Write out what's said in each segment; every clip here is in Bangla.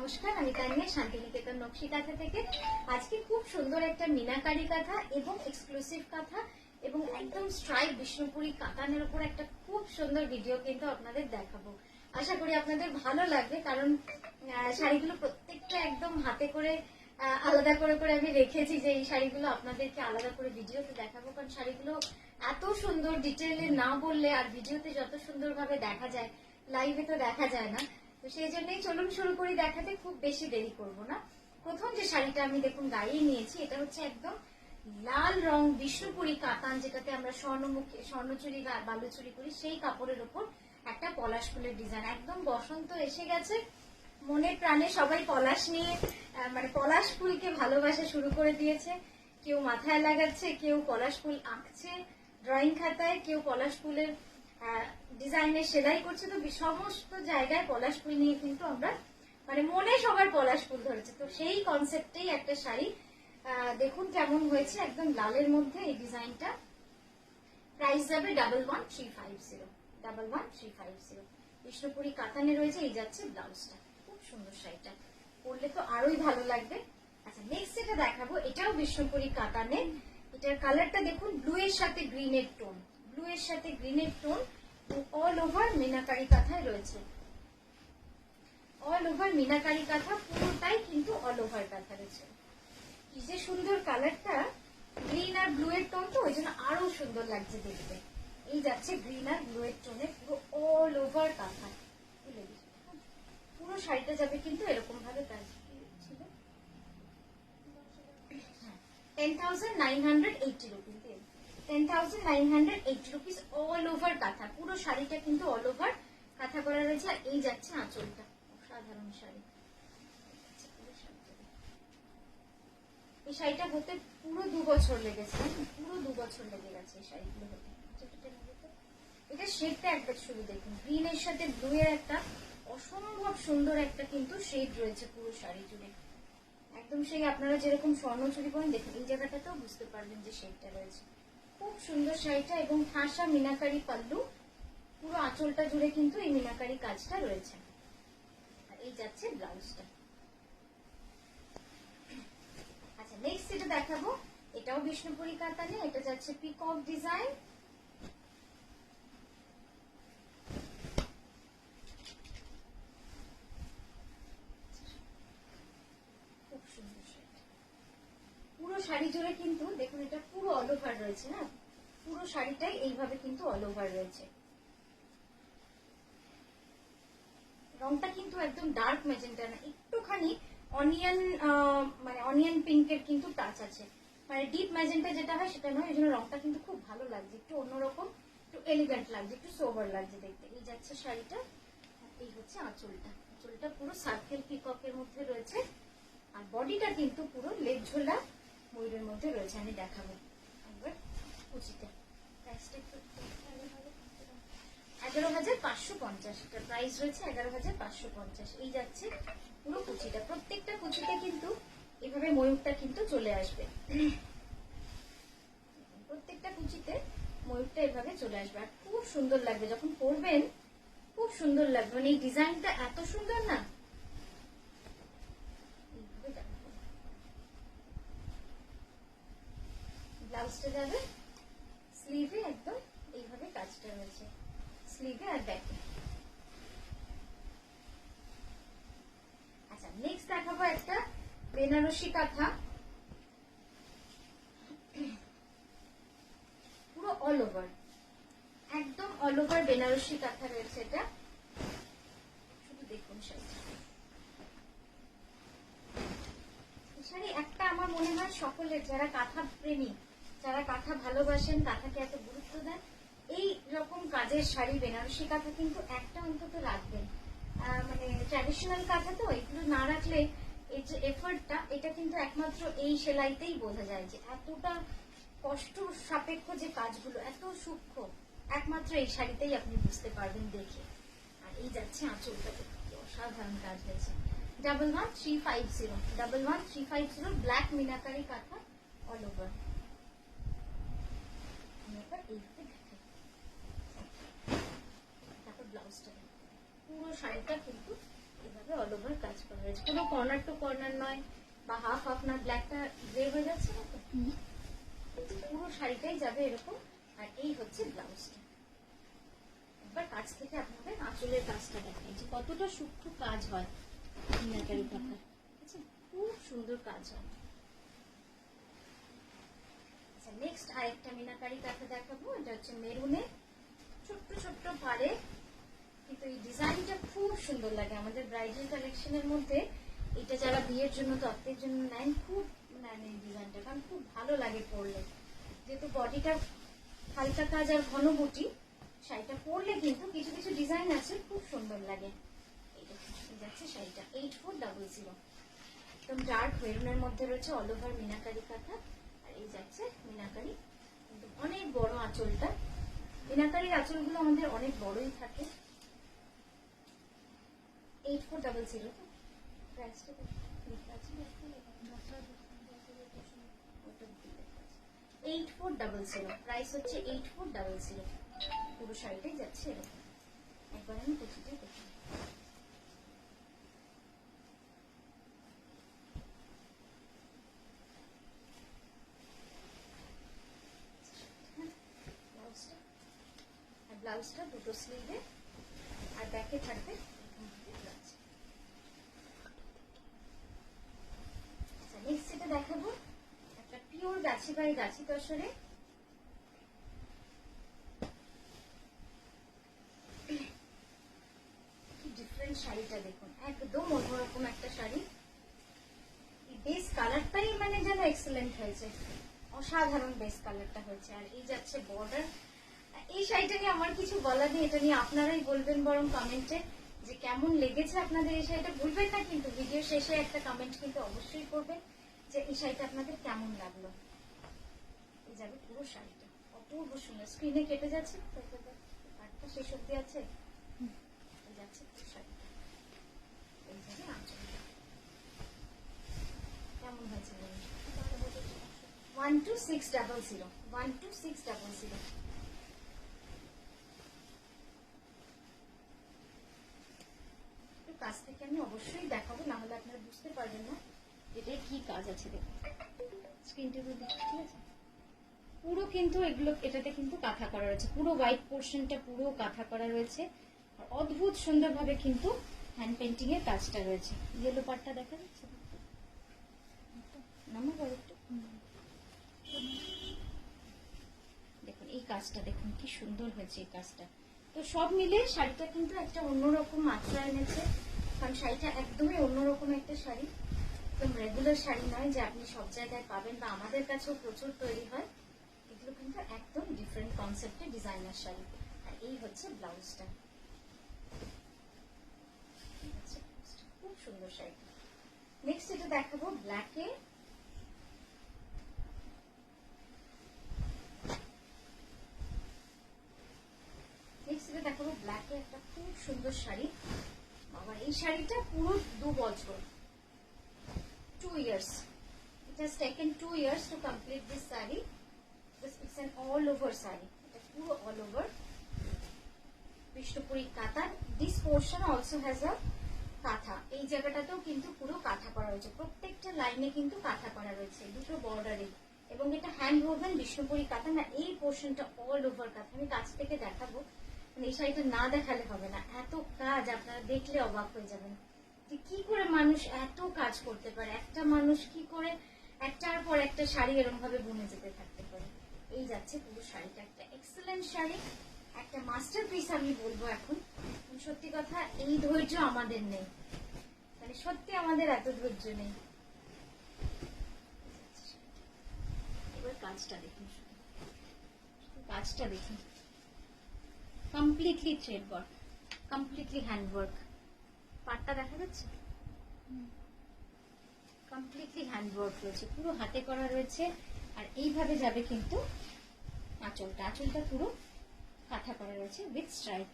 নমস্কার, আমি তানিয়া শান্তিনিকেতন নকশি কাঁথা থেকে। আজকে খুব সুন্দর একটা মিনাকারি কাঁথা এবং এক্সক্লুসিভ কাঁথা এবং একদম স্ট্রাইপ বিষ্ণুপুরি কাতানের উপর একটা খুব সুন্দর ভিডিও কিন্তু আপনাদের দেখাবো। আশা করি আপনাদের ভালো লাগবে, কারণ শাড়িগুলো প্রত্যেকটা একদম হাতে করে আলাদা করে করে আমি রেখেছি যে এই শাড়িগুলো আপনাদেরকে আলাদা করে ভিডিওতে দেখাবো, কারণ শাড়িগুলো এত সুন্দর, ডিটেইলে না বললে আর ভিডিওতে যত সুন্দরভাবে দেখা যায় লাইভে তো দেখা যায় না। তো সেই জন্যই চলুন শুরু করি দেখাতে, খুব বেশি দেরি করব না। প্রথম যে শাড়িটা আমি দেখুন গায়ে নিয়েছি, এটা হচ্ছে একদম লাল রং বিষ্ণুপুরি কাতান, যেটাতে আমরা স্বর্ণচুরি বালুচুরি করি, সেই কাপড়ের উপর একটা পলাশ ফুলের ডিজাইন। একদম বসন্ত এসে গেছে, মনে প্রাণে সবাই পলাশ নিয়ে মানে পলাশ ফুলকে ভালোবাসা শুরু করে দিয়েছে। কেউ মাথায় লাগাচ্ছে, কেউ পলাশ ফুল আঁকছে ড্রয়িং খাতায়, কেউ পলাশ ফুলের ডিজাইনের সেলাই করছে। তো সমস্ত জায়গায় পলাশ ফুল নিয়ে কিন্তু আমরা মানে মনে সবার পলাশ ফুল ধরেছে। তো সেই কনসেপ্টেই একটা শাড়ি, দেখুন কেমন হয়েছে, একদম লালের মধ্যে এই ডিজাইনটা। প্রাইস যাবে 11,350, 11,350। বিষ্ণুপুরি কাতানে রয়েছে। এই যাচ্ছে ব্লাউজটা, খুব সুন্দর শাড়িটা, পরলে তো আরোই ভালো লাগবে। আচ্ছা, নেক্সট যেটা দেখাবো, এটাও বিষ্ণুপুরি কাতানে। এটার কালারটা দেখুন, ব্লু এর সাথে গ্রিনের টোন, ব্লু এর সাথে গ্রিনের টোন, অল ওভার মিনাকারি কাঁথায় রয়েছে। অল ওভার মিনাকারি কাঁথা, পুরোটাই কিন্তু অল ওভার কাঁথা রয়েছে। কি যে সুন্দর কালারটা, গ্রিন আর ব্লু এর টোন, তো ওই জন্য আরো সুন্দর লাগছে দেখতে। এই যাচ্ছে গ্রিন আর ব্লু এর টোনে, পুরো অল ওভার কাঁথা। পুরো শাড়িটা যাবে কিন্তু এরকম ভাবে কাজ ছিল। 10,980 রুপিস, 10,980 রুপিস অল ওভার কাঁথা। পুরো শাড়িটা কিন্তু অল ওভার কাঁথা করা রয়েছে। আর এই যাচ্ছে আঁচলটা, অসাধারণ শাড়ি। এই শাড়িটা হতে পুরো 2 বছর লেগেছে, পুরো 2 বছর লেগে গেছে এই শাড়িগুলো হতে। এটা শেডটা একবার শুরু দেখুন, গ্রিন এর সাথে ব্লু এর একটা অসম্ভব সুন্দর একটা কিন্তু শেড রয়েছে পুরো শাড়ি জুড়ে। একদম সেই আপনারা যেরকম স্বর্ণচুরি করেন, দেখুন এই জায়গাটাতেও বুঝতে পারবেন যে শেডটা রয়েছে। খুব সুন্দর শাড়িটা, এবং ঠাসা মিনাকারি পাল্লু, পুরো আঁচলটা জুড়ে কিন্তু এই মিনাকারি কাজটা রয়েছে। আর এই যাচ্ছে ব্লাউজটা। আচ্ছা, নেক্সট যেটা দেখাবো, এটাও বিষ্ণুপুরি কাতানে। এটা যাচ্ছে পিকক ডিজাইন, খুব সুন্দর শাড়ি। পুরো শাড়ি জুড়ে কিন্তু দেখুন এটা পুরো অল ওভার রয়েছে না, পুরো শাড়িটাই এইভাবে কিন্তু অল ওভার রয়েছে। রংটা কিন্তু একদম ডার্ক মেজেন্টা না, একটুখানি অনিয়ন মানে অনিয়ন পিঙ্কের কিন্তু টাচ আছে, মানে ডিপ ম্যাজেন্টা যেটা হয় সেটা নয়। এই জন্য রংটা কিন্তু খুব ভালো লাগছে, একটু অন্যরকম, একটু এলিগেন্ট লাগছে, একটু সোবার লাগছে দেখতে। এই যাচ্ছে শাড়িটা, এই হচ্ছে আঁচলটা। আঁচলটা পুরো সার্কেল পিককের মধ্যে রয়েছে, আর বডিটা কিন্তু পুরো লেজ ঝোলা ময়ূরের মধ্যে রয়েছে। আমি দেখাবো একবার কুচিটা। প্রাইসটা একটু 11,550, এটা প্রাইস রয়েছে 11,550। এই যাচ্ছে পুরো কুচিটা, প্রত্যেকটা কুচিতে কিন্তু এভাবে ময়ূরটা কিন্তু চলে আসবে, প্রত্যেকটা কুচিতে ময়ূরটা এভাবে চলে আসবে। আর খুব সুন্দর লাগবে যখন পরবেন, খুব সুন্দর লাগবে, মানে এই ডিজাইনটা এত সুন্দর না। ব্লাউজটা যাবে স্লিভে, একদম এইভাবে কাজটা রয়েছে স্লিভে আর ব্যাকে। আচ্ছা, নেক্সট দেখাবো একটা বেনারসি কাঁথা, পুরো অল ওভার, একদম অল ওভার বেনারসি কাঁথা রয়েছে। এটা শুধু দেখুন শাড়ি একটা আমার মনে হয় সকলের, যারা কাঁথা প্রেমী, যারা কাঁথা ভালোবাসেন, কাঁথাকে এত গুরুত্ব দেন, এই রকম কাজের শাড়ি বেনারসি কাঁথা কিন্তু একটা অন্তত রাখবেন। মানে ট্র্যাডিশনাল কাঁথা তো, এগুলো না রাখলে এই যে এফর্টটা, এটা কিন্তু একমাত্র এই সেলাইতেই বোঝা যায় যে এতটা কষ্ট সাপেক্ষ যে কাজগুলো, এত সূক্ষ্ম, একমাত্র এই শাড়িতেই আপনি বুঝতে পারবেন দেখে। আর এই যাচ্ছে আঁচলটা, অসাধারণ কাজ হয়েছে। 11,350, 11,350, ব্ল্যাক মিনাকারি কাঁথা অল ওভার। তারপর ব্লাউজটা, পুরো শাড়িটা কিন্তু এভাবে অল ওভার কাজ করা হয়েছে, কোনো কর্নার টু কর্নার নয় বা হাফ হাফ না, ব্ল্যাকটা গ্রে হয়ে যাচ্ছে না তো, পুরো শাড়িটাই যাবে এরকম। আর এই হচ্ছে ব্লাউজটা। একবার কাছ থেকে আপনাদের আঁচলের কাজটা দেখাই যে কতটা সূক্ষ্ম কাজ হয় মিনাকারি কাঁথা, ঠিক আছে, খুব সুন্দর কাজ হয়। আচ্ছা, নেক্সট আরেকটা মিনাকারি কাঁথা দেখাবো, এটা হচ্ছে মেরুনে, ছোট্ট ছোট্ট পাড়ে, কিন্তু এই ডিজাইনটা খুব সুন্দর লাগে আমাদের ব্রাইডাল কালেকশনের মধ্যে। এটা যারা বিয়ের জন্য তত্ত্বের জন্য নেন, খুব নেন এই ডিজাইনটা, কারণ খুব ভালো লাগে পরলে, যেহেতু বডিটা হালকা কাজ আর ঘন বুটি, শাড়িটা পরলে কিন্তু কিছু কিছু ডিজাইন আছে খুব সুন্দর লাগে। এই যাচ্ছে শাড়িটা 8400, একদম ডার্ক মেরুনের মধ্যে রয়েছে অল ওভার মিনাকারি কাঁথা। আর এই যাচ্ছে মিনাকারি, কিন্তু অনেক বড় আঁচলটা, মিনাকারির আঁচলগুলো আমাদের অনেক বড়ই থাকে। 8400 তো প্রাইসটা 8400, প্রাইস হচ্ছে 8400। পুরো শাড়িটাই যাচ্ছে এরকম। একবার আমি কুচিটা দেখি, ব্লাউজটা দুটো স্লিভে আর ব্যাকে থাকবে। আচ্ছা, নেক্সট যেটা দেখাবো একটা pure Gachhi by Gachhi তসরে, different শাড়িটা দেখুন, একদম অন্যরকম একটা শাড়ি। বেস কালারটাই মানে যেন এক্সেলেন্ট হয়েছে, অসাধারণ বেস কালারটা হয়েছে। আর এই যাচ্ছে বর্ডার। এই শাড়িটা নিয়ে আমার কিছু বলার নেই, এটা নিয়ে আপনারাই বলবেন বরং কমেন্টে যে কেমন লেগেছে আপনাদের এই শাড়িটা। ভুলবেন না কিন্তু ভিডিও শেষে একটা কমেন্ট কিন্তু অবশ্যই করবেন যে এই শাড়িটা আপনাদের কেমন লাগলো। এই যাবে পুরো শাড়িটা, অপূর্ব সুন্দর। স্ক্রিনে কেটে যাচ্ছে, পাটটা শেষ অব্দি আছে, এই যাচ্ছে পুরো শাড়িটা। এই যাবে আঁচলটা, কেমন হয়েছে বলুন? 12600, 12600। কাছ থেকে আমি অবশ্যই দেখাবো, না হলে আপনারা বুঝতে পারবেন না এটা কি কাজ আছে। দেখুন স্ক্রিনটা দেখুন, ঠিক আছে, পুরো কিন্তু এগুলো এটাতে কিন্তু কাঁথা করা রয়েছে, পুরো হোয়াইট পোর্শনটা পুরো কাঁথা করা রয়েছে। আর অদ্ভুত সুন্দরভাবে কিন্তু হ্যান্ড পেন্টিং এর কাজটা রয়েছে। ইয়েলো পার্টটা দেখা যাচ্ছে, দেখুন এই কাজটা দেখুন কি সুন্দর হয়েছে এই কাজটা। তো সব মিলে শাড়িটা কিন্তু একটা অন্যরকম মাত্রা এনেছে, কারণ শাড়িটা একদমই অন্যরকম একটা শাড়ি, একদম রেগুলার শাড়ি নয় যে আপনি সব জায়গায় পাবেন বা আমাদের কাছেও প্রচুর তৈরি হয়। এগুলো কিন্তু একদম ডিফারেন্ট কনসেপ্টের ডিজাইনার শাড়ি। আর এই হচ্ছে ব্লাউজটা, খুব সুন্দর শাড়ি। নেক্সট এটা দেখাবো ব্ল্যাকে, নেক্সট এটা দেখাবো ব্ল্যাকে একটা খুব সুন্দর শাড়ি। আবার এই শাড়িটা পুরো 2 বছর, 2 years. It has taken 2 years to complete this saree. It's an all over saree. এটা পুরো all over বিষ্ণুপুরি কাঁথা। This portion also has a কাঁথা, এই জায়গাটাতেও কিন্তু পুরো কাঁথা করা রয়েছে, প্রত্যেকটা লাইনে কিন্তু কাঁথা করা রয়েছে দুটো বর্ডারে। এবং এটা হ্যান্ড ওভেন বিষ্ণুপুরি কাঁথা না, এই পোর্শনটা অল ওভার কাঁথা। আমি কাছ থেকে দেখাবো, এই শাড়িটা না দেখালে হবে না, এত কাজ, আপনারা দেখলে অবাক হয়ে যাবেন যে কি করে মানুষ এত কাজ করতে পারে, একটা মানুষ কি করে একটার পর একটা শাড়ি এরকম ভাবে বুনে যেতে থাকতে পারে। এই যাচ্ছে পুরো শাড়িটা, একটা এক্সেলেন্ট শাড়ি, একটা মাস্টারপিস আমি বলবো। এখন সত্যি কথা এই ধৈর্য আমাদের নেই, মানে সত্যি আমাদের এত ধৈর্য নেই। এবার কাজটা দেখুন, কাজটা দেখুন, completely thread work, completely hand work. পাটটা দেখা যাচ্ছে, কমপ্লিটলি হ্যান্ড ওয়ার্ক রয়েছে, পুরো হাতে করা রয়েছে। আর এইভাবে যাবে কিন্তু আঁচলটা, আঁচলটা পুরো কাঁথা করা রয়েছে উইথ স্ট্রাইপ।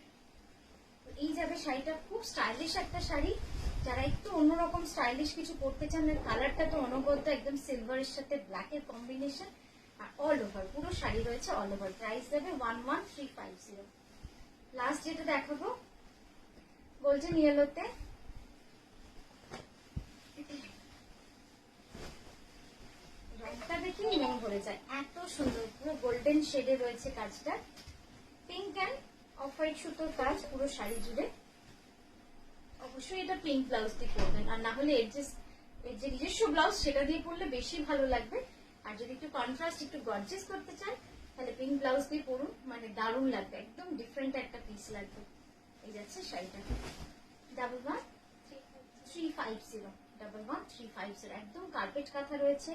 এই যাবে শাড়িটা, খুব স্টাইলিশ একটা শাড়ি। যারা একটু অন্যরকম স্টাইলিশ কিছু পরতে চান, কালারটা তো অনবদ্য, একদম সিলভারের সাথে ব্ল্যাকের কম্বিনেশন। আর অল ওভার পুরো শাড়ি রয়েছে অল ওভার। প্রাইস যাবে 11350। লাস্ট যেটা দেখাবো গোল্ডেন ইয়েলোতে, করে যায়, এত সুন্দর। পুরো গোল্ডেন শেডে রয়েছে কাজটা, পিঙ্ক অ্যান্ড অফ হোয়াইট সুতোর কাজ পুরো শাড়ি জুড়ে। অবশ্যই এটা পিঙ্ক ব্লাউজ দিয়ে পরবেন, আর না হলে এর যে নিজস্ব ব্লাউজ সেটা দিয়ে পরলে বেশি ভালো লাগবে। আর যদি একটু কন্ট্রাস্ট, একটু গর্জিয়াস করতে চান তাহলে পিঙ্ক ব্লাউজ দিয়ে পরুন, মানে দারুণ লাগবে, একদম ডিফারেন্ট একটা পিস লাগবে। এই যাচ্ছে শাড়িটা, 11,350, একদম কার্পেট কাঁথা রয়েছে।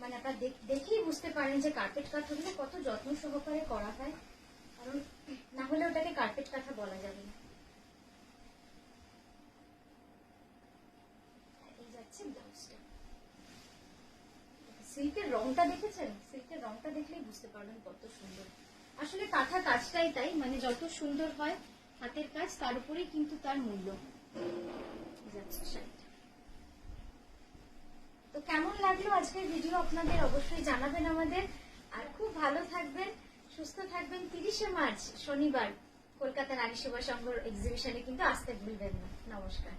মানে আপনারা দেখেই বুঝতে পারেন যে কার্পেট কাঁথাগুলো কত যত্ন সহকারে করা হয়, কারণ না হলে ওটাকে কার্পেট কাঁথা বলা যাবে না। এই যাচ্ছে ব্লাউজটা। সিল্কের রংটা দেখেছেন? সিল্কের রংটা দেখলেই বুঝতে পারবেন কত সুন্দর। আসলে কাঁথা কাজটাই তাই, মানে যত সুন্দর হয় হাতের কাজ তার উপরেই কিন্তু তার মূল্য। তো কেমন লাগলো আজকের ভিডিও আপনাদের অবশ্যই জানাবেন আমাদের। আর খুব ভালো থাকবেন, সুস্থ থাকবেন। 30শে মার্চ শনিবার কলকাতা নারী সেবা সংঘ এক্সিবিশনে কিন্তু আসতে ভুলবেন না। নমস্কার।